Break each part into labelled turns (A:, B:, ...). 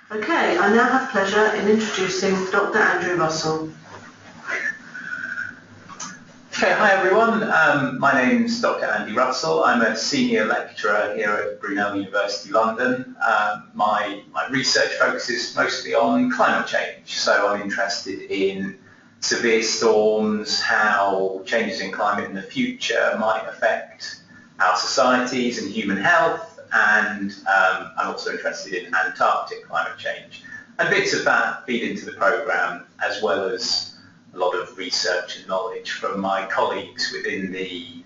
A: Okay, I now have pleasure in introducing Dr. Andrew Russell.
B: Okay, hi everyone. My name's Dr. Andy Russell. I'm a senior lecturer here at Brunel University London. My research focuses mostly on climate change, so I'm interested in severe storms, how changes in climate in the future might affect our societies and human health, and I'm also interested in Antarctic climate change. And bits of that feed into the programme, as well as a lot of research and knowledge from my colleagues within the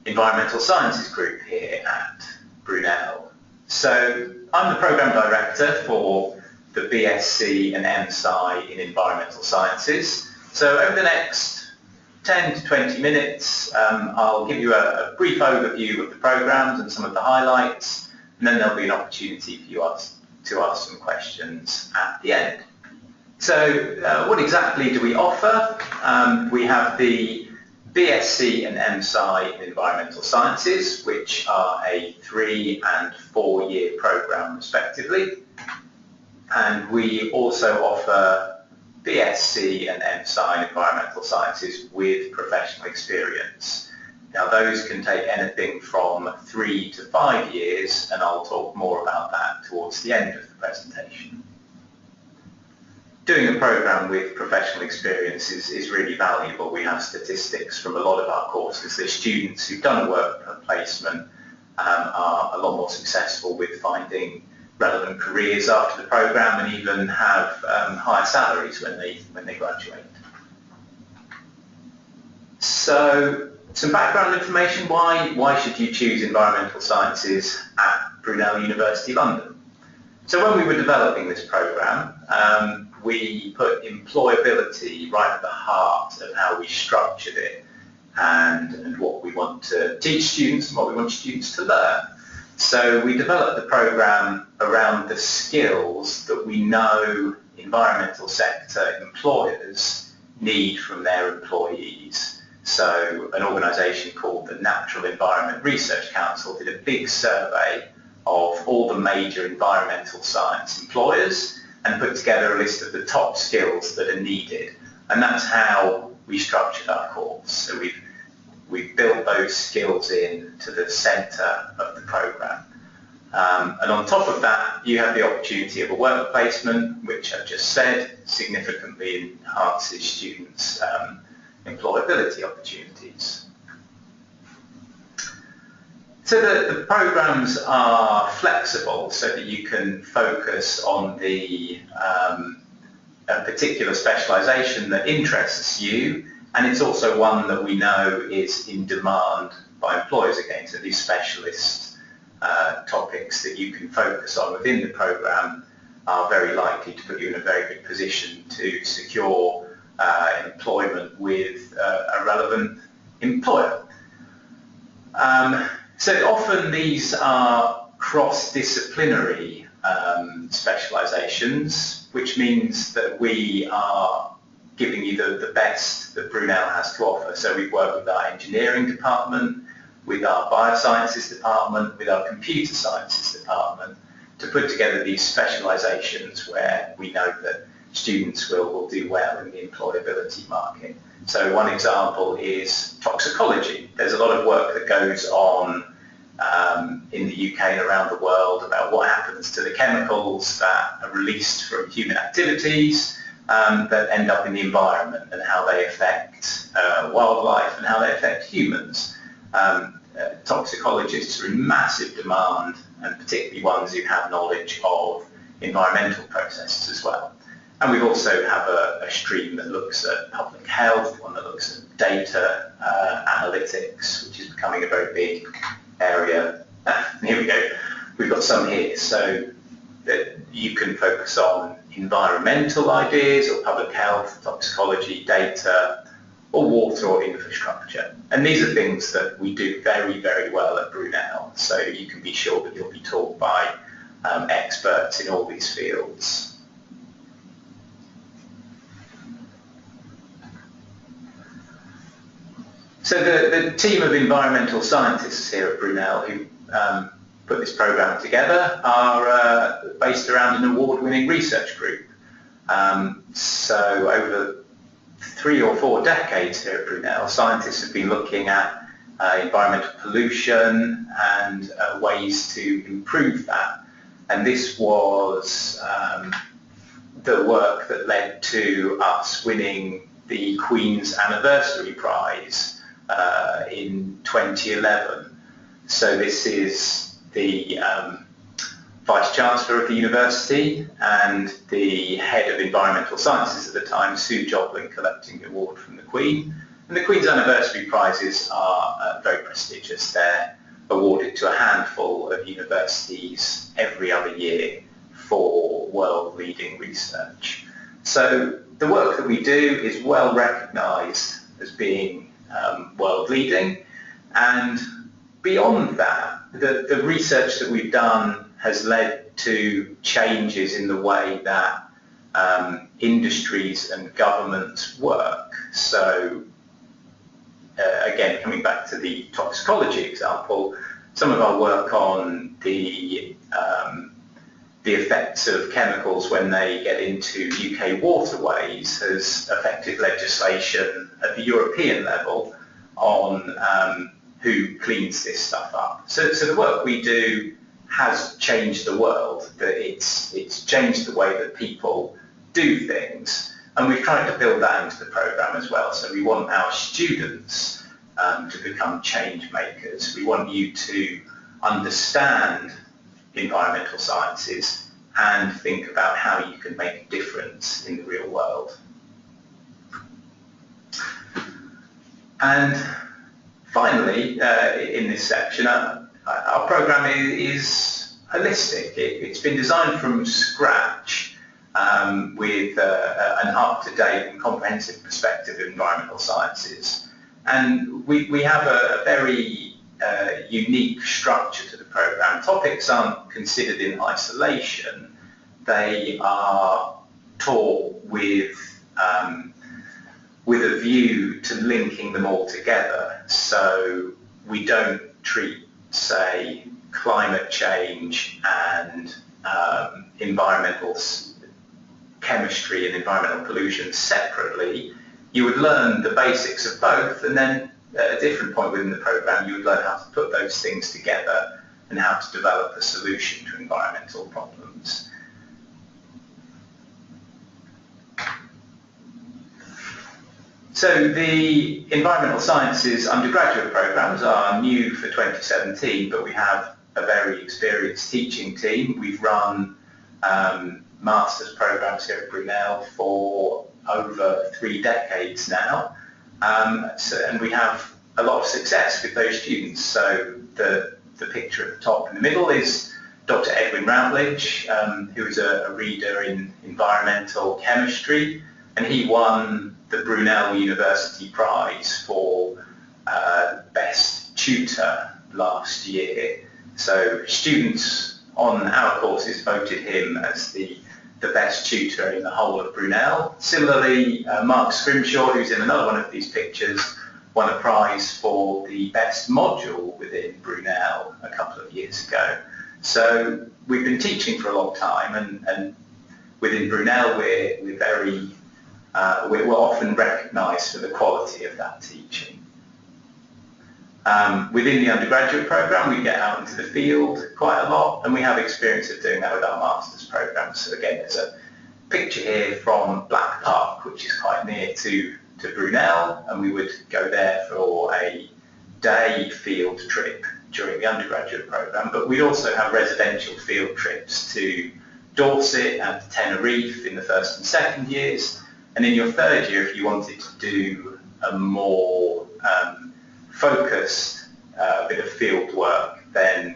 B: environmental sciences group here at Brunel. So I'm the programme director for the BSc and MSci in environmental sciences. So over the next 10 to 20 minutes, I'll give you a brief overview of the programmes and some of the highlights, and then there'll be an opportunity for you to ask some questions at the end. So what exactly do we offer? We have the BSc and MSci in environmental sciences, which are a 3- and 4-year programme respectively. And we also offer BSc and MSci in environmental sciences with professional experience. Now those can take anything from 3 to 5 years, and I'll talk more about that towards the end of the presentation. Doing a programme with professional experience is really valuable. We have statistics from a lot of our courses that students who've done a work placement are a lot more successful with finding relevant careers after the programme, and even have higher salaries when they graduate. So some background information, why should you choose environmental sciences at Brunel University London? So when we were developing this programme, we put employability right at the heart of how we structured it, and what we want to teach students and what we want students to learn. So we developed the programme around the skills that we know environmental sector employers need from their employees. So an organisation called the Natural Environment Research Council did a big survey of all the major environmental science employers and put together a list of the top skills that are needed. And that's how we structured our course. So we've built those skills in to the centre of the programme. And on top of that, you have the opportunity of a work placement, which I've just said significantly enhances students' employability opportunities. So the programmes are flexible so that you can focus on a particular specialisation that interests you, and it's also one that we know is in demand by employers again. So these specialist topics that you can focus on within the programme are very likely to put you in a very good position to secure employment with a relevant employer. So often these are cross-disciplinary specialisations, which means that we are giving you the best that Brunel has to offer. So we work with our engineering department, with our biosciences department, with our computer sciences department, to put together these specialisations where we know that students will do well in the employability market. So one example is toxicology. There's a lot of work that goes on in the UK and around the world about what happens to the chemicals that are released from human activities that end up in the environment, and how they affect wildlife and how they affect humans. Toxicologists are in massive demand, and particularly ones who have knowledge of environmental processes as well. And we also have a stream that looks at public health, one that looks at data analytics, which is becoming a very big area. Here we go. We've got some here. So that you can focus on environmental ideas or public health, toxicology, data, or water or infrastructure. And these are things that we do very, very well at Brunel. So you can be sure that you'll be taught by experts in all these fields. So the team of environmental scientists here at Brunel who put this program together are based around an award-winning research group. So over 3 or 4 decades here at Brunel, scientists have been looking at environmental pollution and ways to improve that. And this was the work that led to us winning the Queen's Anniversary Prize in 2011. So this is the Vice-Chancellor of the university and the head of environmental sciences at the time, Sue Joplin, collecting the award from the Queen. And the Queen's Anniversary Prizes are very prestigious. They're awarded to a handful of universities every other year for world-leading research. So the work that we do is well recognised as being world-leading, and beyond that, the research that we've done has led to changes in the way that industries and governments work. So again, coming back to the toxicology example, some of our work on the effects of chemicals when they get into UK waterways has affected legislation at the European level on who cleans this stuff up. So the work we do has changed the world, that it's changed the way that people do things, and we've tried to build that into the programme as well. So we want our students to become change makers. We want you to understand environmental sciences and think about how you can make a difference in the real world. And finally, in this section, our programme is holistic. It's been designed from scratch with an up-to-date and comprehensive perspective of environmental sciences. And we have a very unique structure to the programme. Topics aren't considered in isolation. They are taught with a view to linking them all together. So we don't treat, say, climate change and environmental chemistry and environmental pollution separately. You would learn the basics of both, and then at a different point within the programme you would learn how to put those things together and how to develop a solution to environmental problems. So the environmental sciences undergraduate programmes are new for 2017, but we have a very experienced teaching team. We've run master's programmes here at Brunel for over 3 decades now, and we have a lot of success with those students. So the picture at the top in the middle is Dr. Edwin Routledge, who is a reader in environmental chemistry, and he won the Brunel University Prize for Best Tutor last year. So students on our courses voted him as the best tutor in the whole of Brunel. Similarly, Mark Scrimshaw, who's in another one of these pictures, won a prize for the best module within Brunel a couple of years ago. So we've been teaching for a long time, and within Brunel we're often recognised for the quality of that teaching. Within the undergraduate programme, we get out into the field quite a lot, and we have experience of doing that with our master's programme. So again, there's a picture here from Black Park, which is quite near to Brunel, and we would go there for a day field trip during the undergraduate programme, but we also have residential field trips to Dorset and to Tenerife in the first and second years, and in your third year, if you wanted to do a more focused bit of field work, then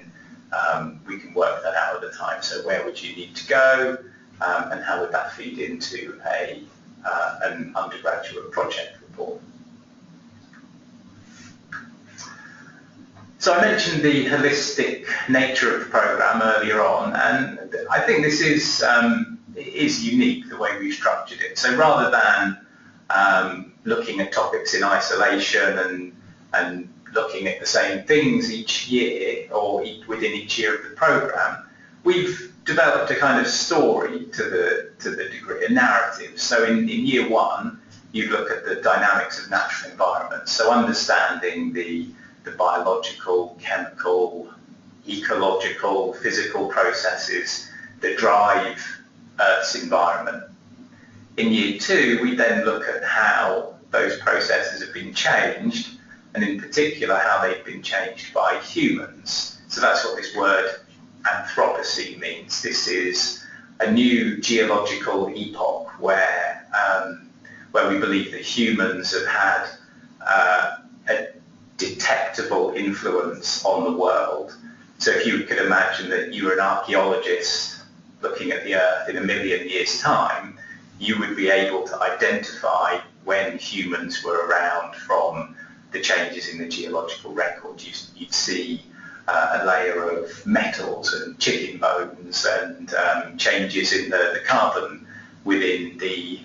B: we can work that out at the time. So where would you need to go, and how would that feed into an undergraduate project report? So I mentioned the holistic nature of the programme earlier on, and I think this is unique, the way we've structured it. So rather than looking at topics in isolation and looking at the same things each year or within each year of the programme, we've developed a kind of story to the degree, a narrative. So in year one, you look at the dynamics of natural environments, so understanding the biological, chemical, ecological, physical processes that drive Earth's environment. In year two, we then look at how those processes have been changed, and in particular how they've been changed by humans. So that's what this word Anthropocene means. This is a new geological epoch where we believe that humans have had a detectable influence on the world. So if you could imagine that you were an archaeologist looking at the Earth in 1 million years' time, you would be able to identify when humans were around from the changes in the geological record. You'd see a layer of metals and chicken bones and changes in the carbon within the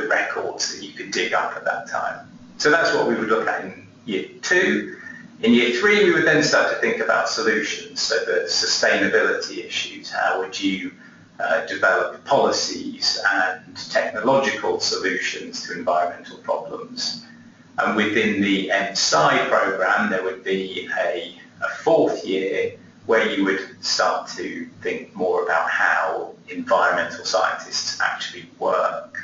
B: records that you could dig up at that time. So that's what we would look at in year two. In year three, we would then start to think about solutions, so the sustainability issues. How would you develop policies and technological solutions to environmental problems? And within the MSci programme, there would be a fourth year where you would start to think more about how environmental scientists actually work,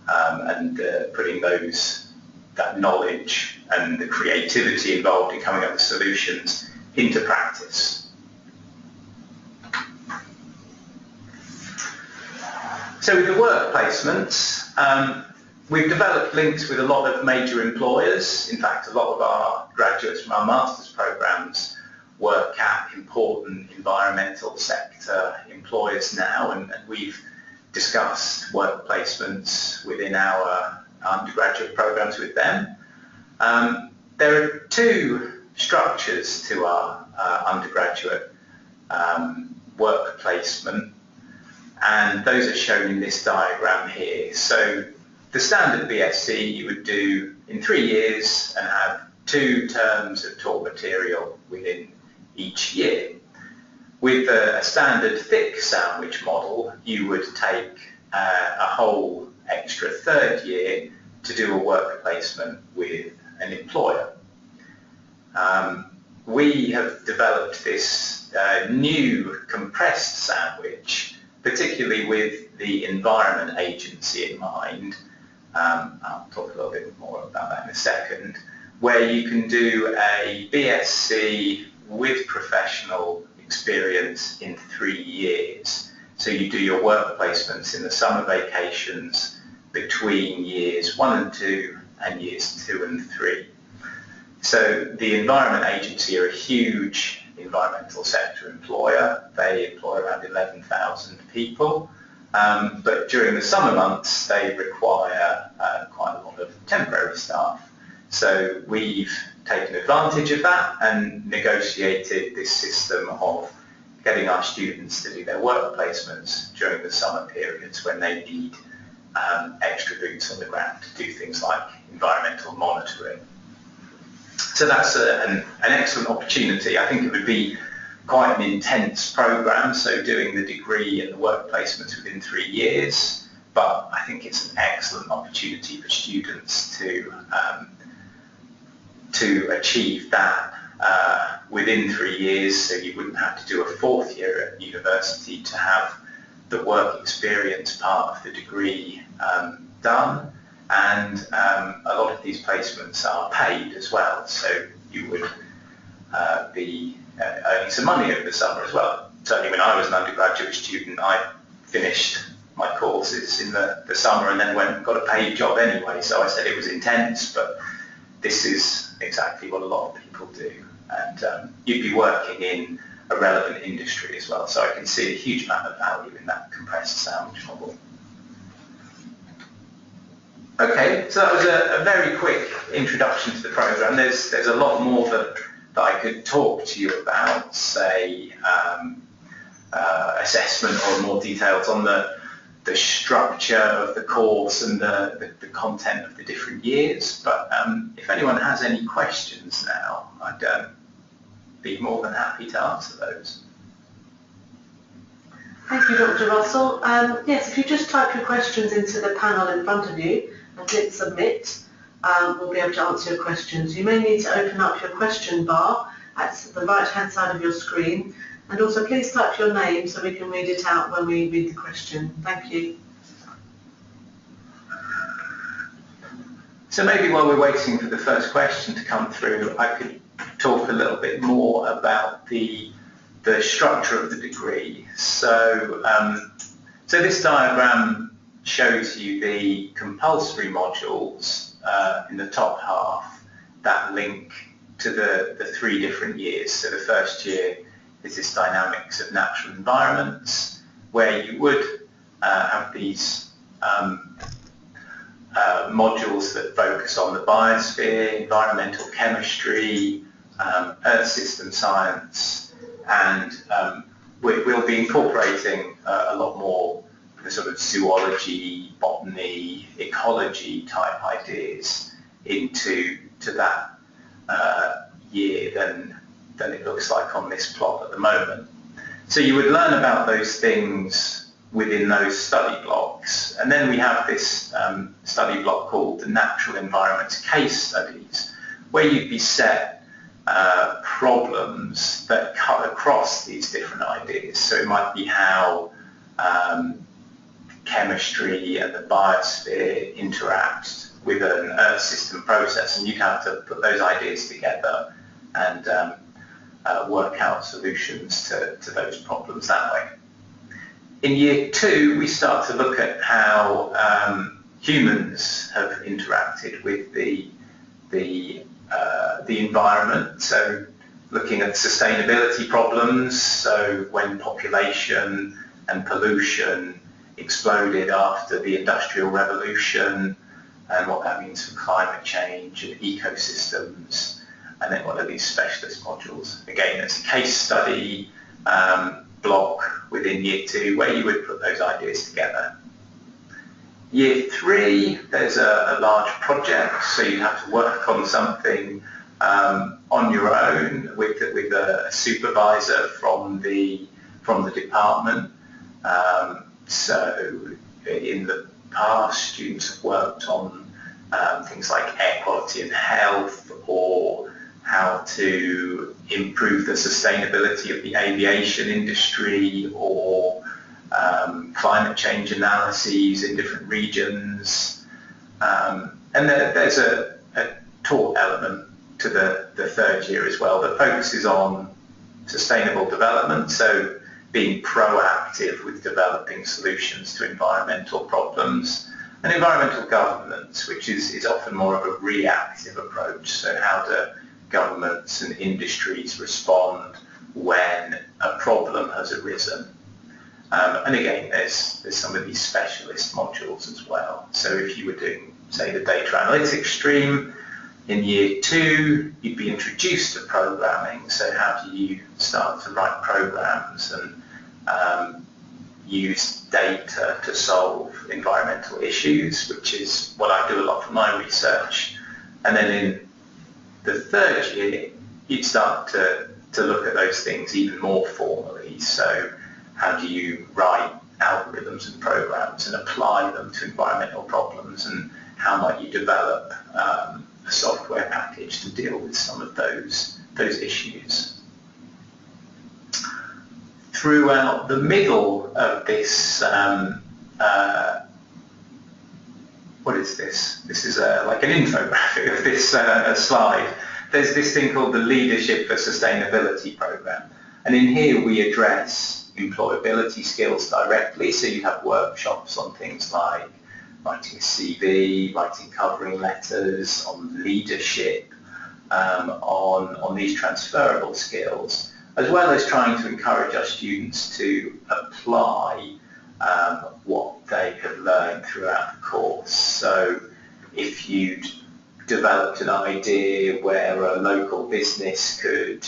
B: and putting that knowledge and the creativity involved in coming up with solutions into practice. So with the work placements, we've developed links with a lot of major employers. In fact, a lot of our graduates from our master's programs work at important environmental sector employers now, and we've discussed work placements within our undergraduate programs with them. There are two structures to our undergraduate work placement, and those are shown in this diagram here. So the standard BSc you would do in 3 years and have 2 terms of taught material within each year. With a standard thick sandwich model, you would take a whole extra 3rd year to do a work placement with an employer. We have developed this new compressed sandwich, particularly with the Environment Agency in mind. I'll talk a little bit more about that in a second, where you can do a BSc with professional experience in 3 years. So you do your work placements in the summer vacations between years 1 and 2 and years 2 and 3. So the Environment Agency are a huge environmental sector employer. They employ around 11,000 people, but during the summer months they require quite a lot of temporary staff. So we've taken advantage of that and negotiated this system of getting our students to do their work placements during the summer periods when they need extra boots on the ground to do things like environmental monitoring. So that's an excellent opportunity. I think it would be quite an intense programme, so doing the degree and the work placements within 3 years, but I think it's an excellent opportunity for students to achieve that within 3 years, so you wouldn't have to do a 4th year at university to have the work experience part of the degree done. And a lot of these placements are paid as well, so you would be earning some money over the summer as well. Certainly when I was an undergraduate student, I finished my courses in the summer and then went and got a paid job anyway, so I said it was intense, but this is exactly what a lot of people do. And you'd be working in a relevant industry as well, so I can see a huge amount of value in that compressed sandwich model. Okay, so that was a very quick introduction to the programme. There's a lot more that I could talk to you about, say assessment or more details on the the structure of the course and the content of the different years. But if anyone has any questions now, I'd be more than happy to answer those.
A: Thank you, Dr. Russell. Yes, if you just type your questions into the panel in front of you and click submit, we'll be able to answer your questions. You may need to open up your question bar at the right-hand side of your screen, and also please type your name so we can read it out when we read the question. Thank you.
B: So maybe while we're waiting for the first question to come through, I could talk a little bit more about the structure of the degree. So, so this diagram shows you the compulsory modules in the top half that link to the three different years. So the first year is this dynamics of natural environments, where you would have these modules that focus on the biosphere, environmental chemistry, earth system science, and we'll be incorporating a lot more the sort of zoology, botany, ecology type ideas into that year than it looks like on this plot at the moment. So you would learn about those things within those study blocks, and then we have this study block called the natural environments case studies, where you'd be set problems that cut across these different ideas. So it might be how chemistry and the biosphere interact with an Earth system process, and you'd have to put those ideas together and work out solutions to those problems that way. In year 2, we start to look at how humans have interacted with the environment. So looking at sustainability problems, so when population and pollution exploded after the Industrial Revolution, and what that means for climate change and ecosystems, and then what are these specialist modules? Again, it's a case study block within year 2 where you would put those ideas together. Year 3, there's a large project, so you have to work on something on your own with a supervisor from the department. So in the past, students have worked on things like air quality and health, or how to improve the sustainability of the aviation industry, or climate change analyses in different regions. And there's a taught element to the third year as well that focuses on sustainable development, so being proactive with developing solutions to environmental problems, and environmental governance, which is often more of a reactive approach. So how do governments and industries respond when a problem has arisen? And again, there's some of these specialist modules as well. So if you were doing, say, the data analytics stream, in year 2, you'd be introduced to programming. So how do you start to write programs and use data to solve environmental issues, which is what I do a lot for my research. And then in the third year, you'd start to look at those things even more formally. So how do you write algorithms and programs and apply them to environmental problems, and how might you develop a software package to deal with some of those issues. Throughout the middle of this, what is this? This is like an infographic of this slide. There's this thing called the Leadership for Sustainability program. And in here we address employability skills directly. So you have workshops on things like writing a CV, writing covering letters, on leadership, on these transferable skills, as well as trying to encourage our students to apply what they have learned throughout the course. So if you'd developed an idea where a local business could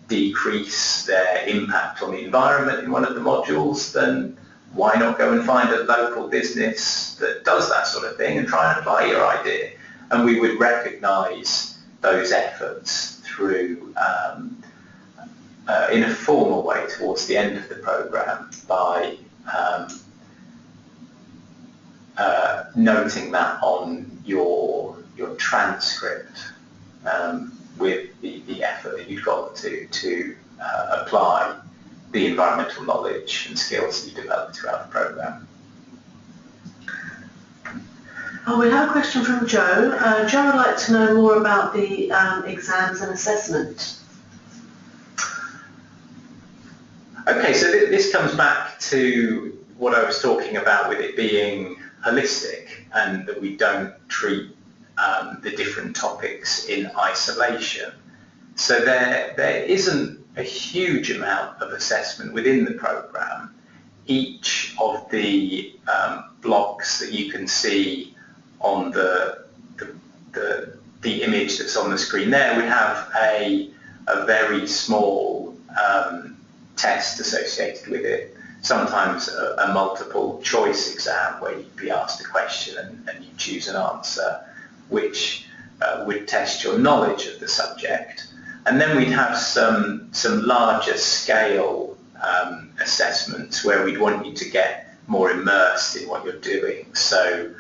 B: decrease their impact on the environment in one of the modules, then why not go and find a local business that does that sort of thing and try and apply your idea? And we would recognise those efforts through, in a formal way towards the end of the programme by noting that on your transcript with the effort that you've got to apply the environmental knowledge and skills that you develop throughout the programme.
A: Oh, we have a question from Joe. Joe would like to know more about the exams and assessment.
B: Okay, so this comes back to what I was talking about with it being holistic and that we don't treat the different topics in isolation. So there isn't a huge amount of assessment within the programme. Each of the blocks that you can see on the image that's on the screen there would have a very small test associated with it, sometimes a multiple choice exam where you'd be asked a question and you choose an answer which would test your knowledge of the subject. And then we'd have some larger scale assessments where we'd want you to get more immersed in what you're doing. So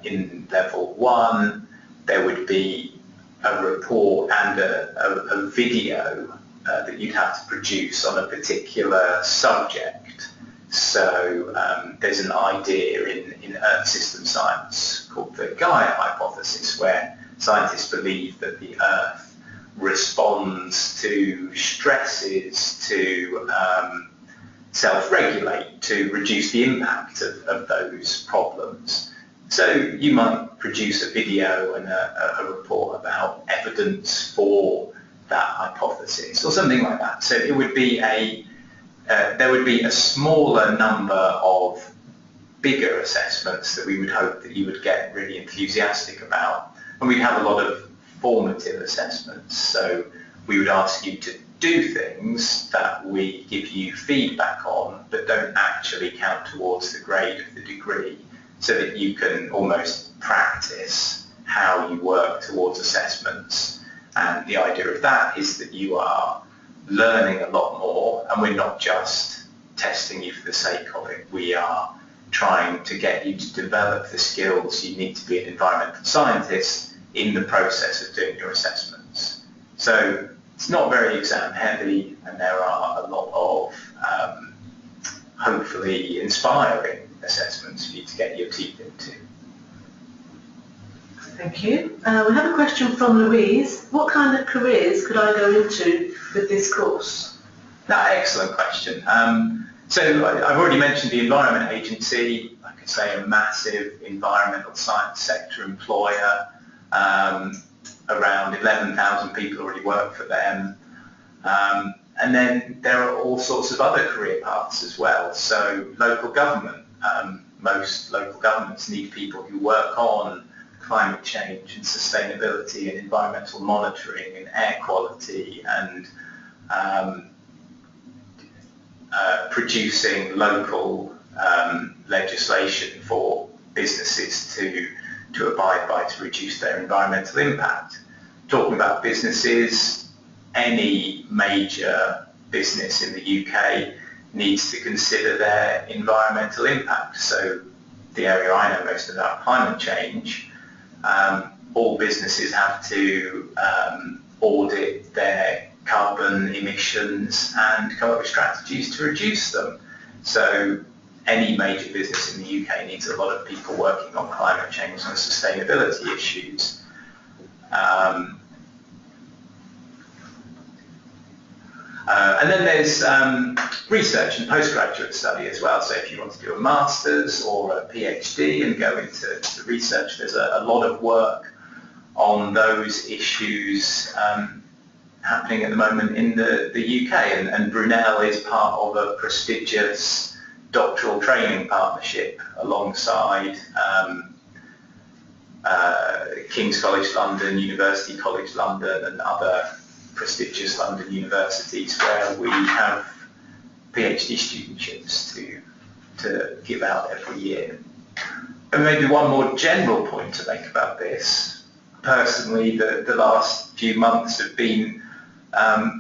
B: in level 1 there would be a report and a video that you'd have to produce on a particular subject. So there's an idea in Earth system science called the Gaia hypothesis, where scientists believe that the Earth responds to stresses to self-regulate, to reduce the impact of those problems. So you might produce a video and a report about evidence for that hypothesis or something like that. So it would be there would be a smaller number of bigger assessments that we would hope that you would get really enthusiastic about, and we'd have a lot of formative assessments. So we would ask you to do things that we give you feedback on but don't actually count towards the grade of the degree, so that you can almost practice how you work towards assessments. And the idea of that is that you are learning a lot more, and we're not just testing you for the sake of it. We are trying to get you to develop the skills you need to be an environmental scientist in the process of doing your assessments. So it's not very exam heavy, and there are a lot of hopefully inspiring assessments for you to get your teeth into.
A: Thank you. We have a question from Louise. What kind of careers could I go into with this course?
B: Excellent question. So I've already mentioned the Environment Agency. Like I say, a massive environmental science sector employer. Around 11,000 people already work for them. And then there are all sorts of other career paths as well. So local government. Most local governments need people who work on climate change and sustainability and environmental monitoring and air quality and producing local legislation for businesses to abide by to reduce their environmental impact. Talking about businesses, any major business in the UK needs to consider their environmental impact. So the area I know most about, climate change, all businesses have to audit their carbon emissions and come up with strategies to reduce them. So any major business in the UK needs a lot of people working on climate change and sustainability issues. And then there's research and postgraduate study as well. So if you want to do a master's or a PhD and go into research, there's a lot of work on those issues happening at the moment in the UK. And Brunel is part of a prestigious doctoral training partnership alongside King's College London, University College London and other prestigious London universities, where we have PhD studentships to to give out every year. And maybe one more general point to make about this. Personally, the last few months have been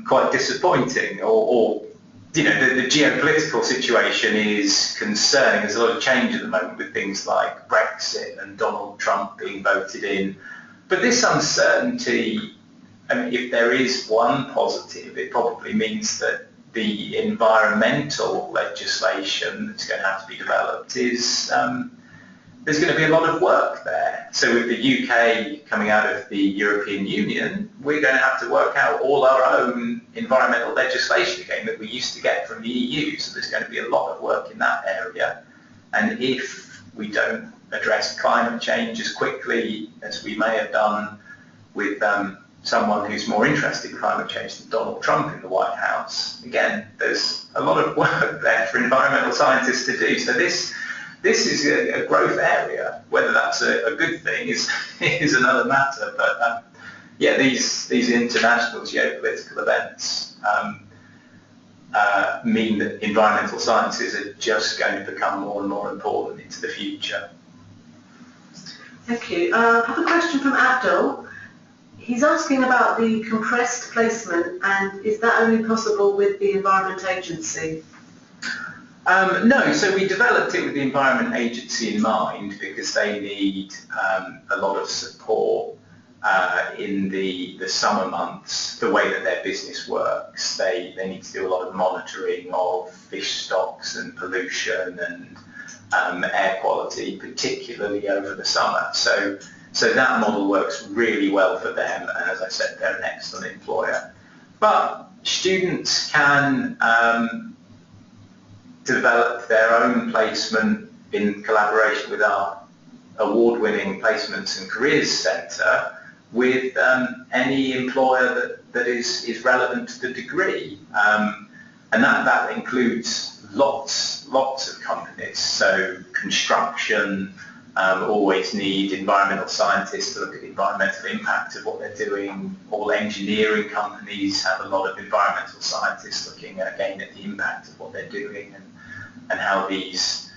B: quite disappointing, or the geopolitical situation is concerning. There's a lot of change at the moment with things like Brexit and Donald Trump being voted in. But this uncertainty, I mean, if there is one positive, it probably means that the environmental legislation that's going to have to be developed is there's going to be a lot of work there. So with the UK coming out of the European Union, we're going to have to work out all our own environmental legislation again that we used to get from the EU. So there's going to be a lot of work in that area. And if we don't address climate change as quickly as we may have done with someone who's more interested in climate change than Donald Trump in the White House, again, there's a lot of work there for environmental scientists to do. So this is a growth area. Whether that's a good thing is another matter. But yeah, these international geopolitical events mean that environmental sciences are just going to become more and more important into the future.
A: Thank you. I have a question from Abdul. He's asking about the compressed placement, and is that only possible with the Environment Agency?
B: No, so we developed it with the Environment Agency in mind because they need a lot of support in the summer months. The way that their business works, they need to do a lot of monitoring of fish stocks and pollution and air quality, particularly over the summer. So that model works really well for them, and as I said, they're an excellent employer. But students can develop their own placement in collaboration with our award-winning Placements and Careers Centre with any employer that is relevant to the degree. And that includes lots of companies. So construction always need environmental scientists to look at the environmental impact of what they're doing. All engineering companies have a lot of environmental scientists looking again at the impact of what they're doing and how these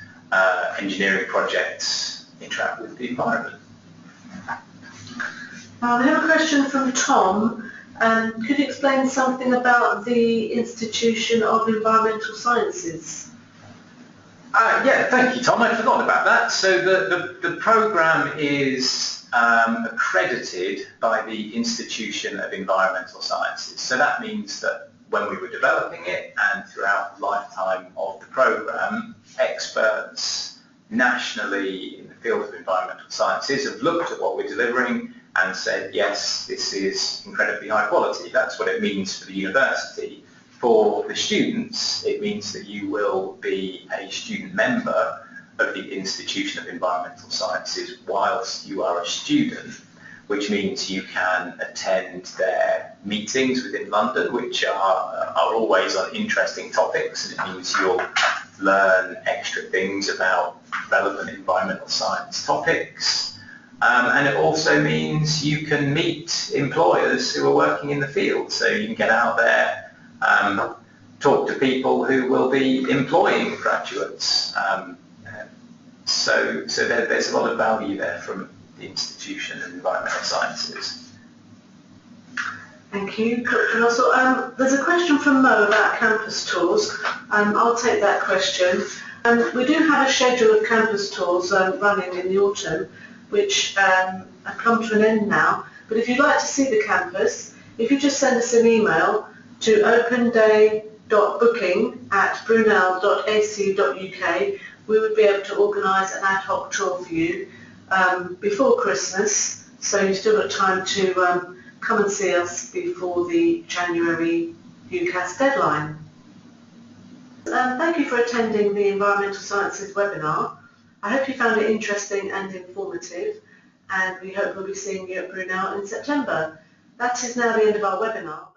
B: engineering projects interact with the environment.
A: We have a question from Tom. Could you explain something about the Institution of Environmental Sciences?
B: Yeah, thank you, Tom. I forgot about that. So the programme is accredited by the Institution of Environmental Sciences. So that means that when we were developing it and throughout the lifetime of the programme, experts nationally in the field of environmental sciences have looked at what we're delivering and said, yes, this is incredibly high quality. That's what it means for the university. For the students, it means that you will be a student member of the Institution of Environmental Sciences whilst you are a student, which means you can attend their meetings within London, which are always on interesting topics, and it means you'll learn extra things about relevant environmental science topics. And it also means you can meet employers who are working in the field, so you can get out there, talk to people who will be employing graduates. So there's a lot of value there from the Institution of Environmental Sciences.
A: Thank you, Dr. Russell. There's a question from Mo about campus tours. I'll take that question. We do have a schedule of campus tours running in the autumn, which have come to an end now. But if you'd like to see the campus, if you just send us an email to openday.booking@brunel.ac.uk, we would be able to organise an ad hoc tour for you before Christmas, so you've still got time to come and see us before the January UCAS deadline. Thank you for attending the Environmental Sciences webinar. I hope you found it interesting and informative, and we hope we'll be seeing you at Brunel in September. That is now the end of our webinar.